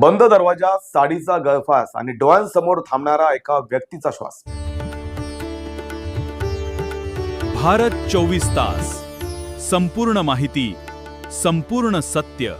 बंद दरवाजा, साडीचा गळफास आणि डोळ्यांसमोर थांबणारा एका व्यक्तीचा श्वास. भारत 24 तास, संपूर्ण माहिती, संपूर्ण सत्य.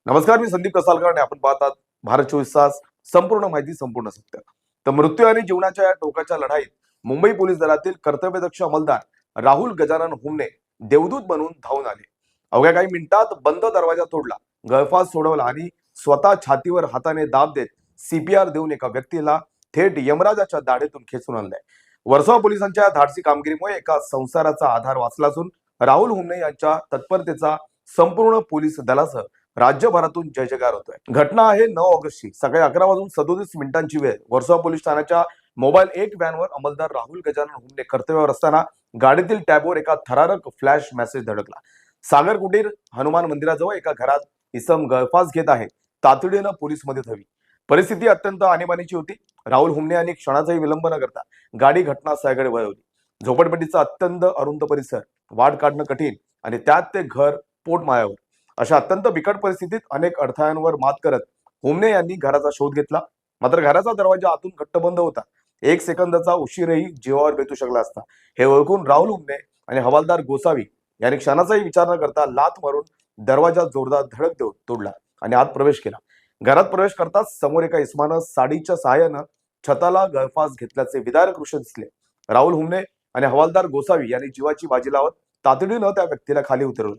नमस्कार, मी संदीप कसालकर आणि आपण पाहतात भारत 24 तास, संपूर्ण माहिती, संपूर्ण सत्य. तर मृत्यू आणि जीवनाच्या या टोकाच्या लढाईत मुंबई पोलीस दलातील कर्तव्यदक्ष अंमलदार राहुल गजानन हुमने देवदूत बनून धावून आले. अवघ्या काही मिनिटात बंद दरवाजा तोडला, गळफास सोडवला आणि स्वतः छातीवर हाताने दाब देत सीपीआर देऊन एका व्यक्तीला थेट यमराजाच्या दाढेतून खेचून आणलंय. वर्सोवा पोलिसांच्या धाडसी कामगिरीमुळे एका संसाराचा आधार वाचला असून राहुल हुमने यांच्या तत्परतेचा संपूर्ण पोलीस दलासह राज्यभरातून जय जयकार होतोय. घटना आहे 9 ऑगस्टची सकाळी 11:37 वेळ. वर्सोवा पोलीस ठाण्याच्या मोबाईल 1 व्हॅनवर अंमलदार राहुल गजानन हुमने कर्तव्यावर असताना गाडीतील टॅबवर एका थरारक फ्लॅश मेसेज धडकला. सागर कुटीर हनुमान मंदिराजवळ एका घरात इसम गळफास घेत आहे, तातडीनं पोलीस मदत हवी. परिस्थिती अत्यंत आणीबाणीची होती. राहुल हुमने यांनी क्षणाचाही विलंब न करता गाडी घटनास्थळाकडे वळवली. झोपडपट्टीचा अत्यंत अरुंद परिसर, वाट काढणं कठीण आणि त्यात ते घर पोटमाळ्यावर. अशा अत्यंत बिकट परिस्थितीत अनेक अडथळ्यांवर मात करत हुमने यांनी घराचा शोध घेतला. मात्र घराचा दरवाजा आतून घट्ट बंद होता. 1 सेकंदाचा उशीरही जीवावर बेतू शकला असता. हे ओळखून राहुल हुमने आणि हवालदार गोसावी यांनी क्षणाचाही विचार न करता लाथ मारून दरवाजा जोरदार धडक देऊन तोडला आणि आत प्रवेश केला. घरात प्रवेश करताच समोर एका इस्मानं साडीच्या सहाय्यानं छताला गळफास घेतल्याचे विदारक दृश्य दिसले. राहुल हुमने आणि हवालदार गोसावी यांनी जीवाची बाजी लावत तातडीनं त्या व्यक्तीला खाली उतरवलं.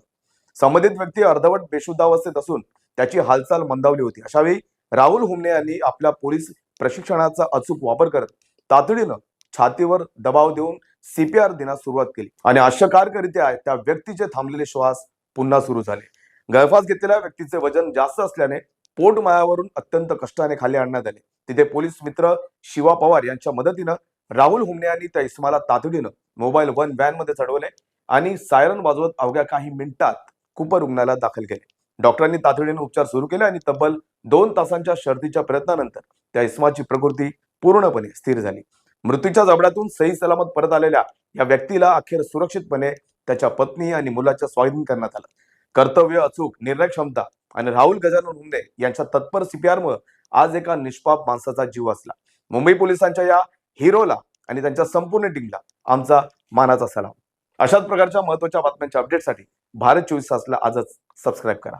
संबंधित व्यक्ती अर्धवट बेशुद्धावस्थेत असून त्याची हालचाल मंदावली होती. अशावेळी राहुल हुमने यांनी आपल्या पोलीस प्रशिक्षणाचा अचूक वापर करत तातडीनं छातीवर दबाव देऊन सीपीआर देण्यास सुरुवात केली आणि आश्चर्यकारकरित्या त्या व्यक्तीचे थांबलेले श्वास पुन्हा सुरू झाले. गळफास घेतलेल्या व्यक्तीचे वजन जास्त असल्याने पोटमाळ्यावरून अत्यंत कष्टाने खाली आणण्यात आले. तिथे पोलीस मित्र शिवा पवार यांच्या मदतीनं राहुल हुमने यांनी त्या इस्माला तातडीनं मोबाईल 1 व्हॅन मध्ये चढवले आणि सायरन वाजवत अवघ्या काही मिनिटात कुपर रुग्णालयात दाखल केले. डॉक्टरांनी तातडीने उपचार सुरू केले आणि तब्बल 2 तासांच्या शर्थीच्या प्रयत्नानंतर त्या इस्माची प्रकृती पूर्णपणे स्थिर झाली. मृत्यूच्या जबड्यातून सही सलामत परत आलेल्या या व्यक्तीला अखेर सुरक्षितपणे त्याच्या पत्नी आणि मुलाच्या स्वाधीन करण्यात आलं. कर्तव्य, अचूक निर्णय क्षमता आणि राहुल गजानन हुमने यांच्या तत्पर सीपीआरमुळे आज एका निष्पाप माणसाचा जीव वाचला. मुंबई पोलिसांच्या या हिरोला आणि त्यांच्या संपूर्ण टीमला आमचा मानाचा सलाम. अशाच प्रकारच्या महत्त्वाच्या बातम्यांच्या अपडेटसाठी भारत 24 तासला आजच सबस्क्राईब करा.